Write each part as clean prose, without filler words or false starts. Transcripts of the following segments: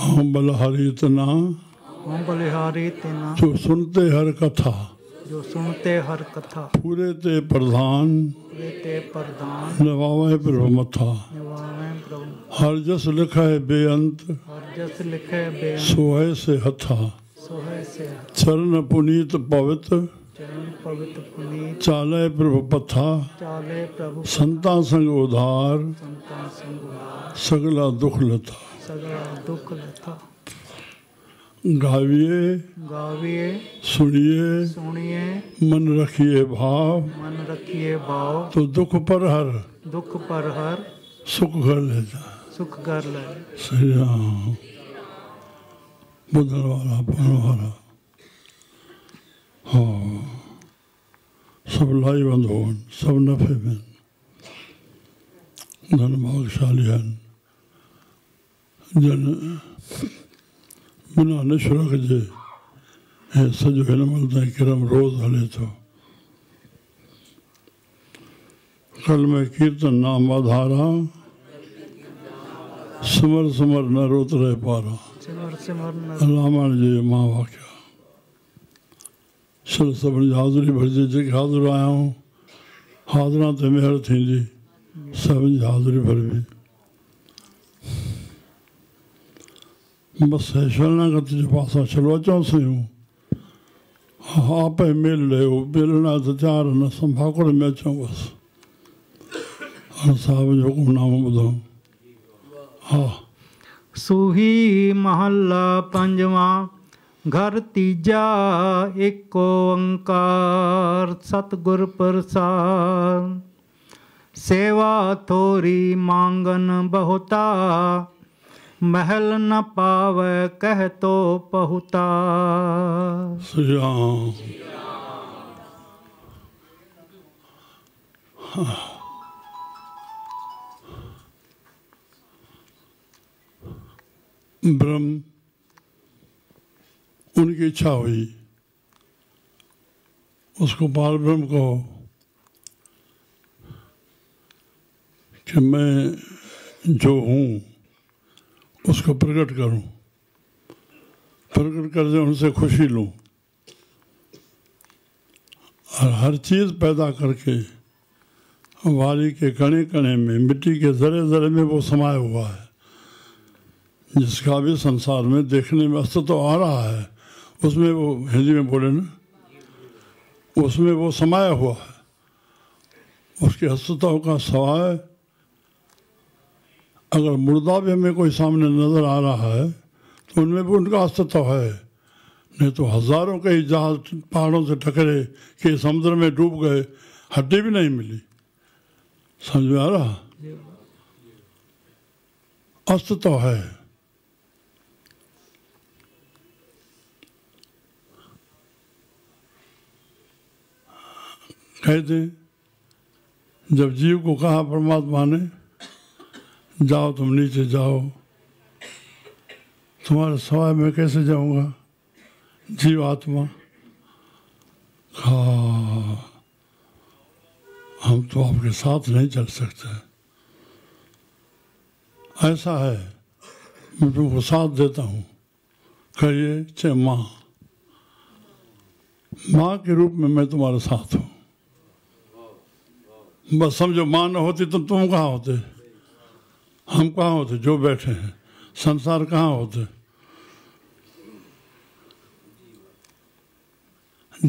हम बलिहारी तना, हम बलिहारी तना, जो सुनते हर कथा, जो सुनते हर कथा, पूरे ते प्रधान, पूरे ते प्रधान, नवावे प्रभु मथा, निवावे प्रभु, हर जस लिखा है बेअंत, हर जस लिखे बेअंत, सोहे से हथा, सोहे से चरण पुनीत पवित्र, चरण पवित्र पुनीत, चाले प्रभु पथा, चाले प्रभु, संता संग उधार, संतान संग उधार, सगला दुख लता। सगला दुख लथा। गाविए, गाविए, सुनिए, सुनिए, मन रखिए भाव, मन रखिए भाव, तो दुख पर हर, दुख पर हर, सुख घर ले जा। सुख कर ले। श्री राम। बुधन वाला पढ़ने वाला, हाँ, सब लाइवंद होवन, सब नफे में, धन भागशाली हैं, जन बिना निशुरक जे हे सजो हिन मलता किरम रोज हले तो। कल में कीर्तन नाम आधारा, सिमर सिमर न रोत रहे पारा, सिमर सिमर न रामायण जी मां वाक्य। चल सभिनी हाज़िरी भरिजे, जेके हाज़िर आया हूँ हाज़िरां ते मेहर थींदी, सभिनी हाज़िरी भरबी। बस है शरणागति जो पासा चलो अचो सयूं, आप मेल लियो, मेलना तो चार न संभाकुड़ में अचो बस। और साहब जो हुकुम नाम ॿुधो। हाँ, सूही महला पंजवा, घर तीजा एक ओंकार, सतगुर प्रसाद। सेवा थोरी मांगन बहुता, महल न पावे कह तो पहुता। श्री राम। ब्रह्म, उनकी इच्छा हुई, उसको बाल ब्रह्म कहो कि मैं जो हूँ उसको प्रकट करूं, प्रकट कर दे, उनसे खुशी लूं, और हर चीज़ पैदा करके वारी के कणे कणे में, मिट्टी के जरे जरे में वो समाया हुआ है, जिसका भी संसार में देखने में अस्तित्व आ रहा है, उसमें वो हिंदी में बोले ना, उसमें वो समाया हुआ है। उसके अस्तित्व का सवाल, अगर मुर्दा भी हमें कोई सामने नजर आ रहा है तो उनमें भी उनका अस्तित्व है, नहीं तो हजारों कई जहाज पहाड़ों से टकरे कि समुद्र में डूब गए, हड्डी भी नहीं मिली। समझ में आ रहा? अस्तित्व है। कहते जब जीव को कहा परमात्मा ने, जाओ तुम नीचे जाओ, तुम्हारे सवाय मैं कैसे जाऊंगा? जीव आत्मा, हम तो आपके साथ नहीं चल सकते, ऐसा है, मैं तुमको साथ देता हूँ, कहिए चाहे माँ, माँ के रूप में मैं तुम्हारे साथ हूँ। बस समझो, माँ न होती तो तुम कहाँ होते, हम कहाँ होते जो बैठे हैं, संसार कहाँ होते।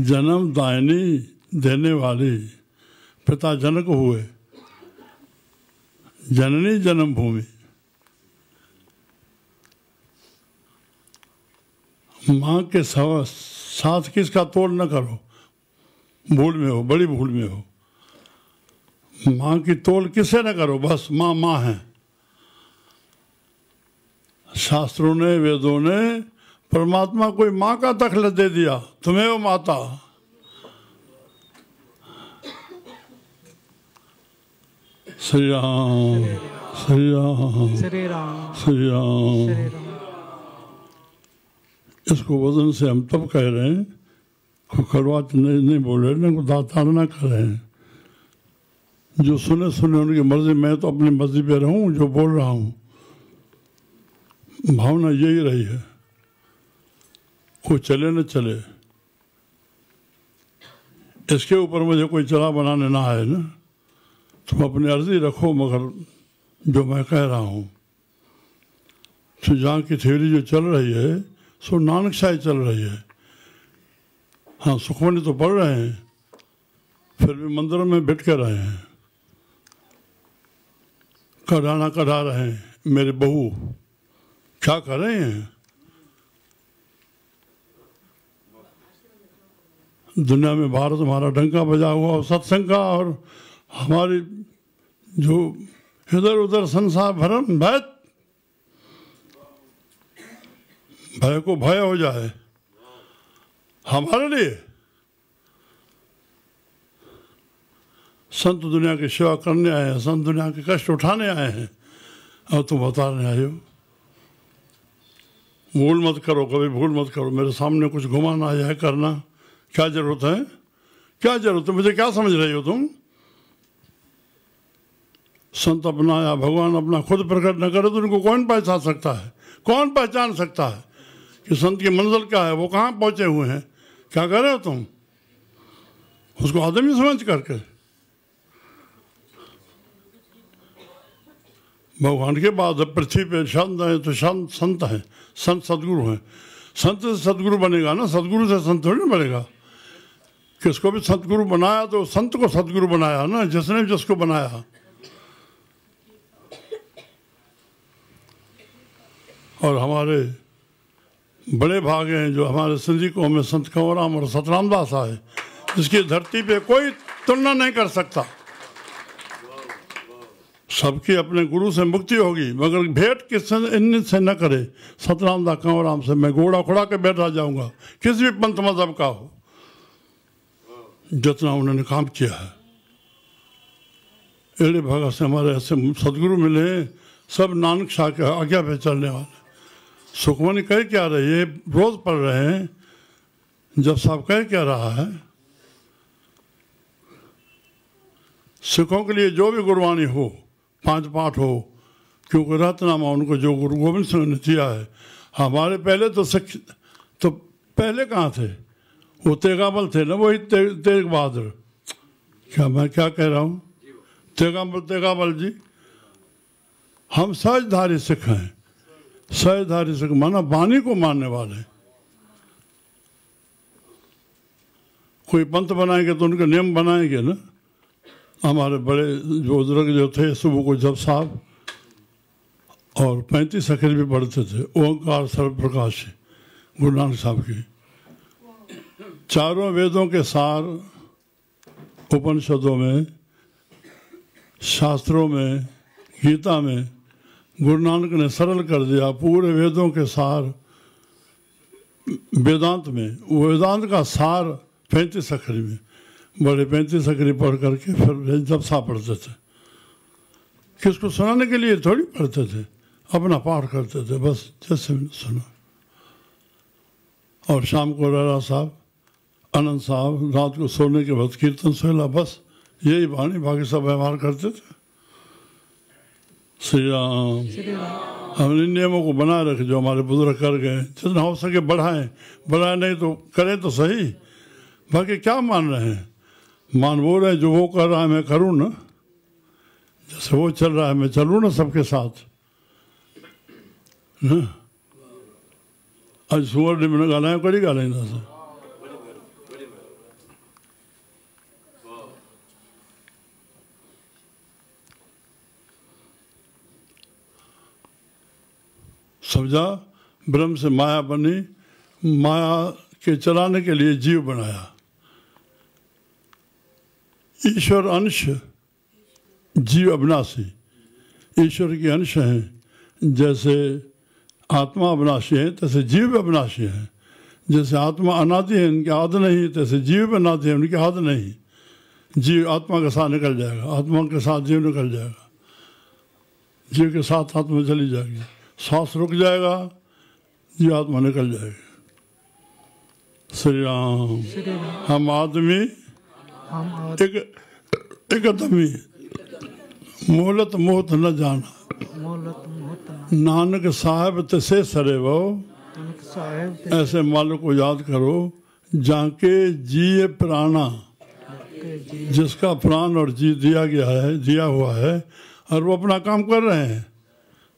जन्म दायनी देने वाली पिता जनक हुए, जननी जन्मभूमि, माँ के साथ किसका तोड़ न करो, भूल में हो, बड़ी भूल में हो। माँ की तोड़ किसे न करो, बस माँ माँ है। शास्त्रों ने, वेदों ने परमात्मा कोई माँ का दखल दे दिया, तुम्हें वो माता। श्री राम, श्री राम, श्री राम, श्री राम। इसको वजन से हम तब कह रहे हैं, कड़वा नहीं बोल रहे, ना ताड़ना कर रहे हैं। जो सुने सुने उनकी मर्जी, मैं तो अपनी मर्जी पे रहूं, जो बोल रहा हूं भावना यही रही है, कोई चले न चले, इसके ऊपर मुझे कोई चला बनाने ना आए ना, तुम अपनी अर्जी रखो, मगर जो मैं कह रहा हूँ सुजान की थ्योरी जो चल रही है सो नानकशाही चल रही है। हाँ, सुखमनी तो पढ़ रहे हैं, फिर भी मंदिरों में बैठ कर रहे हैं, कढ़ाना कढ़ा रहे हैं। मेरे बहू क्या कर रहे हैं? दुनिया में भारत हमारा डंका बजा हुआ और सत्संग का, और हमारी जो इधर उधर संसार भरम भय, भय को भय हो जाए हमारे लिए। संत दुनिया की सेवा करने आए हैं, संत दुनिया के कष्ट उठाने आए हैं, और तुम बताने आए हो भूल मत करो, कभी भूल मत करो। मेरे सामने कुछ घुमाना या करना क्या जरूरत है? क्या जरूरत है? मुझे क्या समझ रही हो तुम? संत अपना या भगवान अपना खुद प्रकट न करे तो उनको कौन पहचान सकता है? कौन पहचान सकता है कि संत की मंजिल क्या है, वो कहाँ पहुंचे हुए हैं? क्या कर रहे हो तुम? उसको आदमी समझ करके भगवान के बाद पृथ्वी पे संत है तो संत है, संत सदगुरु है। संत से सदगुरु बनेगा ना, सदगुरु से संत थोड़ी ना बनेगा। किसको भी सतगुरु बनाया तो संत को सदगुरु बनाया ना, जिसने जिसको बनाया। और हमारे बड़े भाग हैं जो हमारे सिंधी कौम में संत कंवरराम और सतराम दास आए, जिसकी धरती पे कोई तुलना नहीं कर सकता। सबकी अपने गुरु से मुक्ति होगी, मगर भेंट किस इन से न करे। सतराम दास कंवरराम से मैं घोड़ा खुड़ा के बैठा जाऊंगा, किसी भी पंथ मजहब का हो, जितना उन्होंने काम किया है। एड़े भगत से हमारे ऐसे सदगुरु मिले, सब नानक शाह के आज्ञा पे चलने वाले। सुखमनी कह क्या रही है, रोज पढ़ रहे हैं। जब साहब कह क्या रहा है, सिखों के लिए जो भी गुरबानी हो, 5 पाठ हो, क्योंकि रत्नामा उनको जो गुरु गोविंद सिंह ने दिया है। हमारे पहले तो सिख तो पहले कहाँ थे? वो तेगामल थे ना, वही तेग बहादुर। क्या मैं क्या कह रहा हूँ? तेगामल जी। हम सहजधारी सिख हैं। सहजधारी सिख माना वाणी को मानने वाले। कोई पंथ बनाएंगे तो उनके नियम बनाएंगे ना। हमारे बड़े जो बुजुर्ग जो थे, सुबह को जब साहब और 35 अखिल भी पढ़ते थे, ओंकार सर्वप्रकाश गुरु नानक साहब की। चारों वेदों के सार उपनिषदों में, शास्त्रों में, गीता में गुरु नानक ने सरल कर दिया। पूरे वेदों के सार वेदांत में, वेदांत का सार 35 अखरी में, बड़े 35 अखरी पढ़ करके फिर जब सा पढ़ते थे। किसको सुनाने के लिए थोड़ी पढ़ते थे, अपना पाठ करते थे बस, जैसे सुना। और शाम को रारा साहब, आनंद साहब रात को सोने के बाद कीर्तन सोला, बस यही वाणी, बाकी सब व्यवहार करते थे। श्री राम। हमने नियमों को बनाए रखे जो हमारे बुजुर्ग कर गए, जितना हो सके बढ़ाएं। बढ़ाए नहीं तो करें तो सही, बाकी क्या मान रहे हैं? मान वो रहे जो वो कर रहा है मैं करूँ ना, जैसे वो चल रहा है मैं चलूँ ना सबके साथ ना। आज सुअर ने मैंने गाना है, कड़ी गाना है। समझा? ब्रह्म से माया बनी, माया के चलाने के लिए जीव बनाया। ईश्वर अंश, जीव अविनाशी। ईश्वर के अंश हैं, जैसे आत्मा अविनाशी है तैसे जीव अविनाशी है। जैसे आत्मा अनादि है, इनके आदि नहीं, तैसे जीव अनादि है, उनके आदि नहीं। जीव आत्मा के साथ निकल जाएगा, आत्मा के साथ जीव निकल जाएगा, जीव के साथ आत्मा चली जाएगी। सांस रुक जाएगा, जीव आत्मा निकल जाएगी। श्री राम। हम आदमी एक आदमी, मोहलत मोहत न जाना। मोहलत मोहत ना नानक साहब तसे सरे वो, नानक साहेब ते ऐसे मालिक को याद करो जाके जिए प्राणा, के जी जिसका प्राण और जी दिया गया है, दिया हुआ है, और वो अपना काम कर रहे हैं,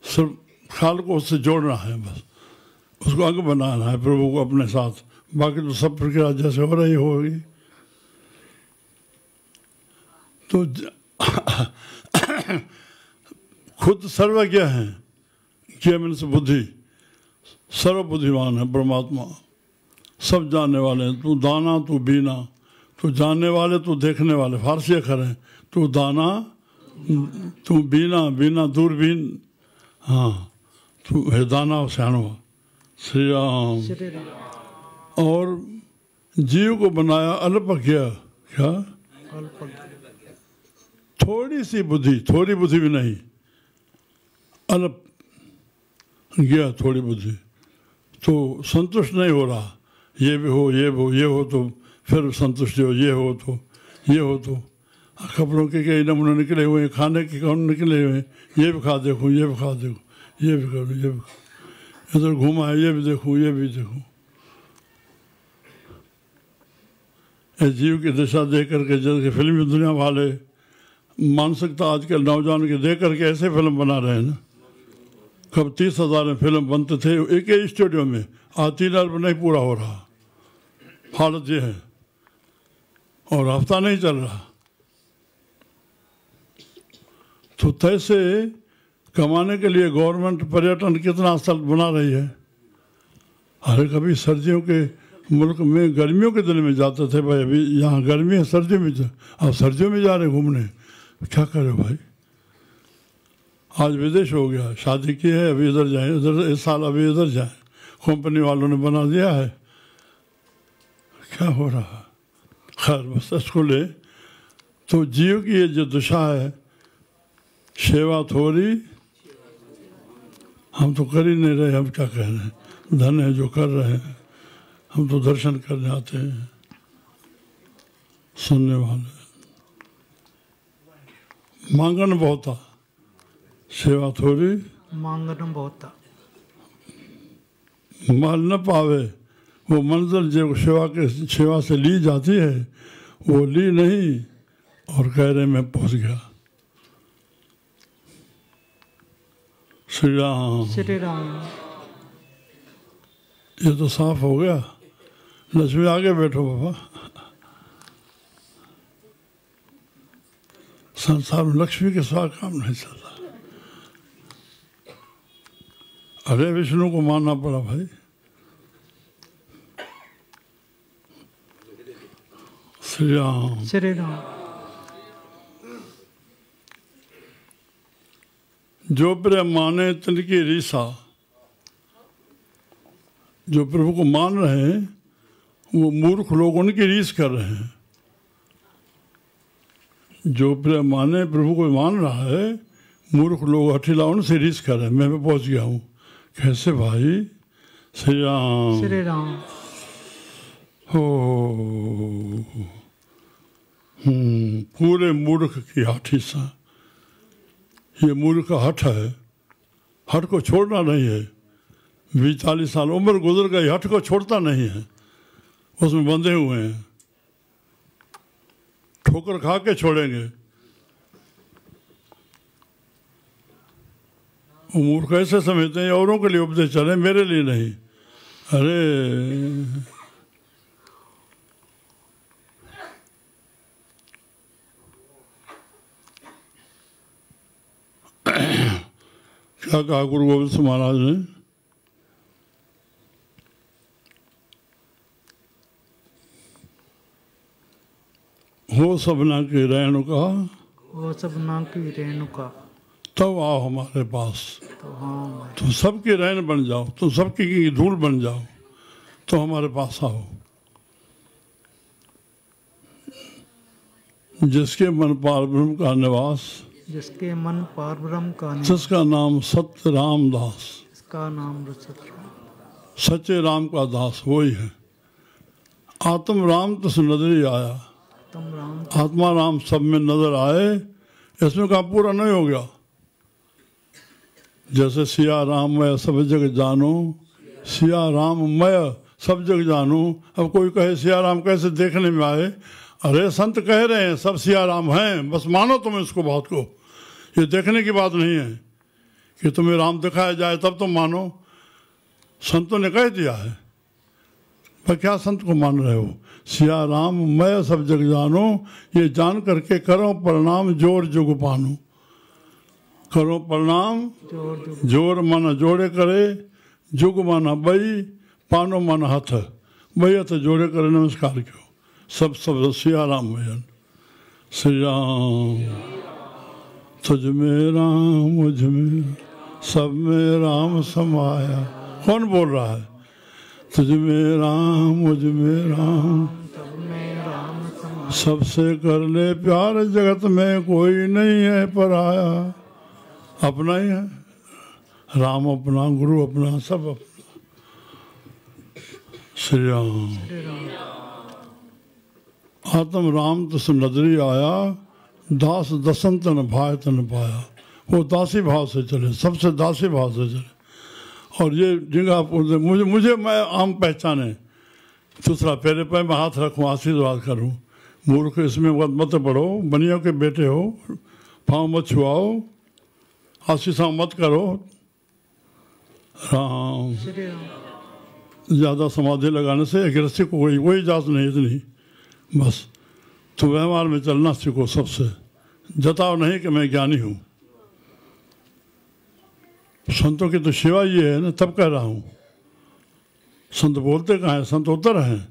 सिर्फ ख्याल को उससे जोड़ना है, बस उसको अंग बनाना है प्रभु को अपने साथ, बाकी तो सब प्रक्रिया जैसे हो रही होगी। तो खुद सर्वज्ञ है, ज्ञ मीन्स बुद्धि, सर्वबुद्धिमान है परमात्मा, सब जानने वाले हैं। तू दाना तू बीना, तू जानने वाले तू देखने वाले, फारसी अक्षर है। तू दाना तू बीना, बीना दूरबीन, हाँ तू है दाना स्याणो, श्री राम। श्री राम और जीव को बनाया अल्पज्ञ, क्या अल्प थोड़ी सी बुद्धि, थोड़ी बुद्धि भी नहीं, अल्प गया थोड़ी बुद्धि, तो संतुष्ट नहीं हो रहा, ये भी हो ये भी हो, ये हो तो फिर संतुष्ट हो, ये हो तो ये हो तो कपड़ों के कई नमूने निकले हुए हैं, खाने के कौन निकले हुए हैं, ये भी खा देखूँ, ये भी खा देखूँ, ये भी करूँ, ये भी करूँ, इधर घूमा है, ये भी देखूँ, ये भी देखूँ। जीव की दिशा देख करके जैसे फिल्मी दुनिया वाले मानसिकता आजकल नौजवान के देख करके ऐसे फिल्म बना रहे हैं ना। कब 30,000 में फिल्म बनते थे एक ही स्टूडियो में, आज 3 अरब नहीं पूरा हो रहा, हालत ये है, और हफ्ता नहीं चल रहा। तो तैसे कमाने के लिए गवर्नमेंट पर्यटन कितना स्थल बना रही है। अरे कभी सर्दियों के मुल्क में गर्मियों के दिन में जाते थे भाई, अभी यहाँ गर्मी है, सर्दियों में अब सर्दियों में जा रहे घूमने, क्या करे भाई। आज विदेश हो गया, शादी की है अभी इधर जाए, इधर इस साल अभी इधर जाए, कंपनी वालों ने बना दिया है, क्या हो रहा है। खैर बस इसको ले, तो जीव की ये जो दशा है, सेवा थोड़ी, हम तो कर ही नहीं रहे, हम क्या कह रहे हैं, धन है जो कर रहे हैं, हम तो दर्शन करने आते हैं, सुनने वाले। मांगन बहुता, सेवा थोड़ी, मांगन बहुता, माल न पावे, वो मंजिल जो सेवा से ली जाती है वो ली नहीं, और कह रहे मैं पहुंच गया। श्री राम। श्री राम। ये तो साफ हो गया। लक्ष्मी आगे बैठो बाबा। संसार में लक्ष्मी के सिवा काम नहीं चलता। अरे विष्णु को मानना पड़ा भाई। श्री राम। श्री राम। जो प्रेम माने तिनकी रीसा, जो प्रभु को मान रहे हैं वो मूर्ख लोग उनकी रीस कर रहे हैं। जो प्रेम माने प्रभु को मान रहा है, मूर्ख लोग हठीला उनसे रीस कर रहे हैं, मैं भी पहुंच गया हूँ। कैसे भाई? श्री राम। श्री राम। हो पूरे मूर्ख की हाथी सा, ये मूर्ख का हठ है, हठ को छोड़ना नहीं है। 40 साल उम्र गुजर गई, हठ को छोड़ता नहीं है, उसमें बंधे हुए हैं, ठोकर खा के छोड़ेंगे। वो मूर्ख ऐसे समझते हैं औरों के लिए उपदेश चले, मेरे लिए नहीं। अरे क्या कहा गुरु गोविंद सिंह महाराज ने? हो सबना की रेणुका, वो सबना की रेणुका, तब आओ हमारे पास। तो हाँ, तुम सबकी रैन बन जाओ, तुम सबकी की धूल बन जाओ, तो हमारे पास आओ। जिसके मन पार ब्रह्म का निवास, जिसके मन पार ब्रह्म का निवास, जिसका नाम सत्य रामदास, इसका नाम सत्य, सच्चे राम का दास वही है। आत्म राम तो नजर आया, तुम राम, आत्मा राम सब में नजर आए। इसमें कहा पूरा नहीं हो गया, जैसे सिया राम मय सब जग जानो, सिया राम मय सब जग जानो। अब कोई कहे सिया राम कैसे देखने में आए, अरे संत कह रहे हैं सब सिया राम हैं, बस मानो तुम इसको बात को। ये देखने की बात नहीं है कि तुम्हें राम दिखाया जाए तब तुम मानो, संतों ने कह दिया है। पर क्या संत को मान रहे हो? सिया राम मैं सब जग जानो, ये जान करके करो प्रणाम जोर जुग पानो। करो प्रणाम जोर माना जोड़े करे, जुग माना बई, पानो माना हथ, बई हथ जोड़े करे नमस्कार क्यों। सब सब सिया राम भजन। श्री राम तुझ में राम मुझ में सब में राम समाया। कौन बोल रहा है? तुझ में राम मुझ में राम सबसे कर ले प्यार, जगत में कोई नहीं है पराया। अपना ही है राम, अपना गुरु अपना, सब अपना। श्री राम आत्म राम तुस नजरी आया, दास दसंत न भाय तन पाया। वो दासी भाव से चले, सबसे दासी भाव से चले। और ये जगह मुझे मैं आम पहचाने, दूसरा पैरे पे मैं हाथ रखूँ, आशीर्वाद करूँ। मूर्ख इसमें मत पढ़ो, बनियों के बेटे हो, पाँव मत छुआओ, आशीषा मत करो। राम ज़्यादा समाधि लगाने से गृहस्थी को कोई इजाज़त नहीं इतनी। बस तो व्यवहार में चलना सीखो सबसे, जताओ नहीं कि मैं ज्ञानी हूँ। संतों की तो सेवा ये है ना, तब कह रहा हूँ। संत बोलते कहाँ हैं? संत उत्तर हैं।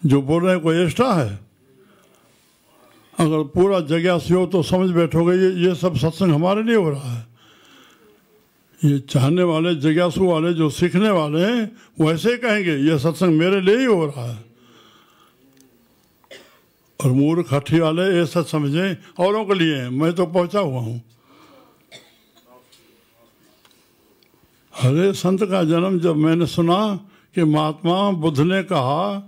जो बोल रहे हैं कोई एक्स्ट्रा है? अगर पूरा जिज्ञासु हो तो समझ बैठोगे ये सब सत्संग हमारे लिए हो रहा है। ये चाहने वाले, जिज्ञासु वाले, जो सीखने वाले हैं वो ऐसे ही कहेंगे ये सत्संग मेरे लिए ही हो रहा है। और मूर्ख हठी वाले ये सच समझें औरों के लिए है, मैं तो पहुंचा हुआ हूँ। अरे संत का जन्म जब मैंने सुना कि महात्मा बुद्ध ने कहा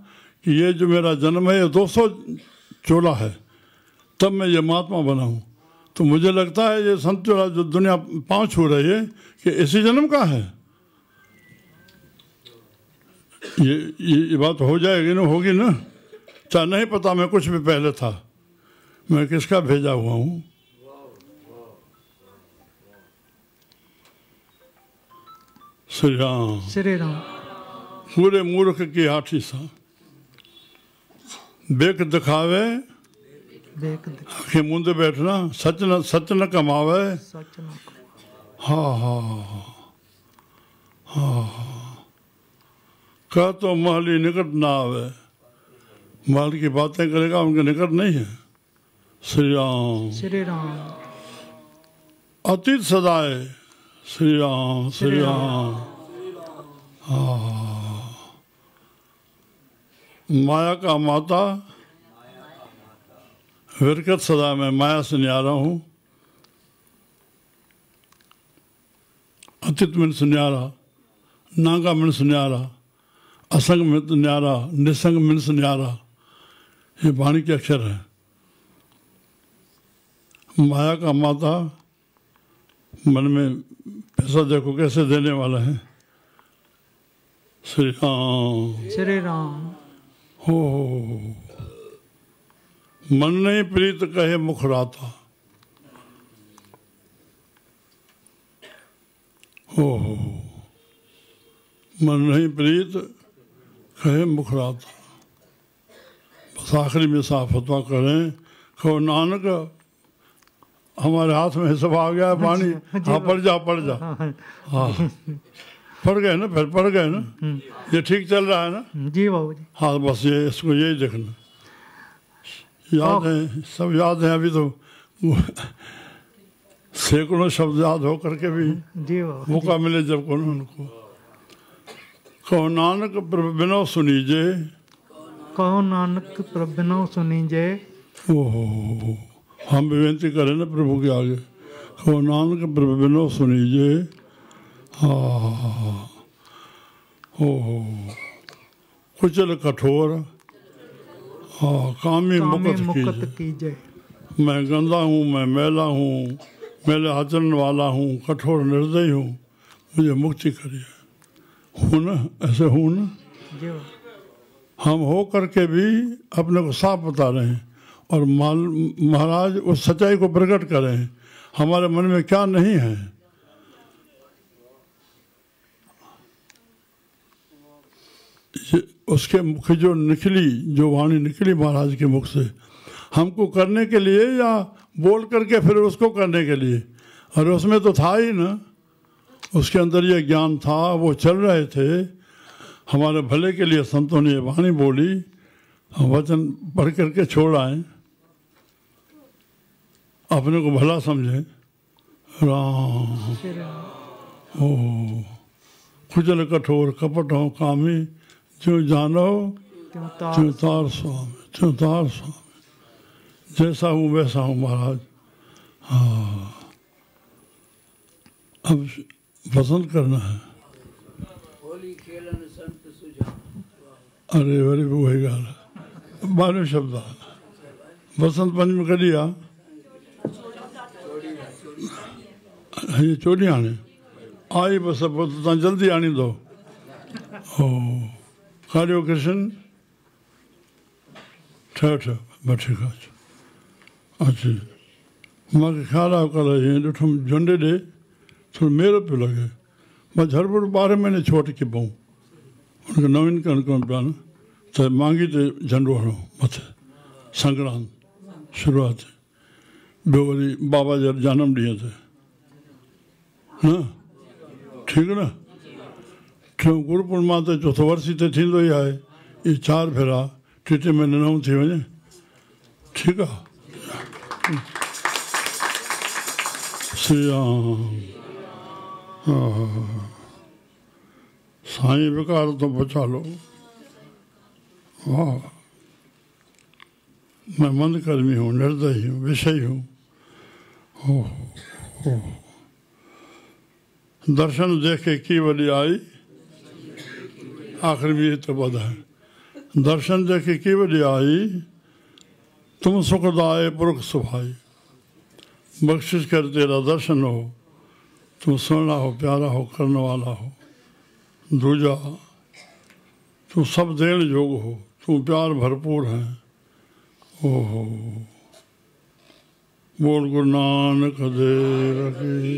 कि ये जो मेरा जन्म है ये 200 चोला है, तब मैं ये महात्मा बना हूँ, तो मुझे लगता है ये संत चोला जो दुनिया पाँव छू रही है कि इसी जन्म का है। ये बात हो जाएगी ना, होगी ना। चाहे नहीं पता मैं कुछ भी पहले था, मैं किसका भेजा हुआ हूँ। श्री राम श्री राम पूरे मूर्ख की हाथी सा, बेक दिखावे आंखें मूंदे बैठना, सच न कमावे। हाँ हाँ हाँ कह तो महली निकट ना आवे। महल की बातें करेगा, उनके निकट नहीं है। श्री राम श्री राम अतीत सदाए। श्री राम श्री राम। माया का माता विरकत सदा मैं माया से न्यारा हूँ। अतीत में सुन्यारा, नागा में सुन्यारा, असंग में न्यारा, निसंग में सुन्यारा, ये वाणी के अक्षर है। माया का माता, मन में पैसा देखो कैसे देने वाला है। श्री राम श्री राम हो मन नहीं प्रीत कहे मुख राता। हो मन नहीं प्रीत कहे मुख राता। बस आखिरी में साफ फतवा करें, कहो नानक हमारे हाथ में सब आ गया है पानी। हाँ पढ़ जा पढ़ जा। हाँ पढ़ गए ना, फिर पढ़ गए ना, ये ठीक चल रहा है ना जी बाबू जी। हाँ बस ये इसको यही देखना। याद है, सब याद है। अभी तो सैकड़ों शब्द याद हो करके भी जी बाबू मौका मिले जब को उनको। कहो नानक प्रभु बिनो सुनीजे। कहो नानक प्रभु बिनो सुनीजे। ओहो हम भी विनती करें ना प्रभु के आगे। कहो नानक प्रभु बिनो सुनीजे। हाँ ओहो कुचल कठोर। हाँ कामी मुकत कीजे। मैं गंदा हूँ, मैं मैला हूँ, मैले आचरण वाला हूँ, कठोर निर्दयी हूँ, मुझे मुक्ति करिए। हूँ ना, ऐसे हूँ ना। जो हम हो करके भी अपने को साफ बता रहे हैं और महाराज उस सच्चाई को प्रकट करें हमारे मन में क्या नहीं है। उसके मुख जो निकली, जो वाणी निकली महाराज के मुख से, हमको करने के लिए या बोल करके फिर उसको करने के लिए? और उसमें तो था ही ना, उसके अंदर ये ज्ञान था, वो चल रहे थे हमारे भले के लिए। संतों ने वाणी बोली, हम वचन पढ़ करके छोड़ आए, अपने को भला समझे। राम ओ खुजल कठोर कपट हो कामी, जो जानो त्यों तार स्वामी, त्यों तार स्वामी। जैसा हूँ वैसा हूँ महाराज। हाँ, अब पसंद करना है। अरे वरी वो है गाल 12 शब्द बसंत पंचमी कॾहिं आहे? ये चोरी आने आई बस, अब तव्हां जल्दी आणींदो। ओ कार्यो कृष्ण ठह बस ठीकु आहे। अच्छा, मूंखे ख़्यालु आयो कल्ह जीअं ॾिठुमि झुंड ॾे थोरो मेरो पियो लॻे, मां झड़बड़ 12 महीने छो अटकी पऊं, उनखे नवीन करण कोन पिया न, त मांगी ते झंडो हणो मथे, संक्रांत शुरूआत, ॿियो वरी बाबा जे जनम ॾींहं ते, न ठीकु न। टियों गुरु पूर्णिमा ते, चौथो वर्सी ते थींदो ई आहे। इहे 4 भेरा टे महीने नऊं थी वञे, ठीकु आहे। श्री राम। साईं विकार तो बचा लो। वाह, मैं मंद कर्मी हूँ, निर्दयी हूँ, विषयी हूँ। दर्शन देखे की वली आई, आखिर में ये तो बधा है। दर्शन देखे की वली आई, तुम सुखदाए पुरख सुभाई। बख्शिश कर तेरा दर्शन हो, तुम सुनना हो, प्यारा हो, करने वाला हो। दूजा, तुम सब देण योग हो, तुम प्यार भरपूर है। ओहो, बोल गुरु नानक देव की।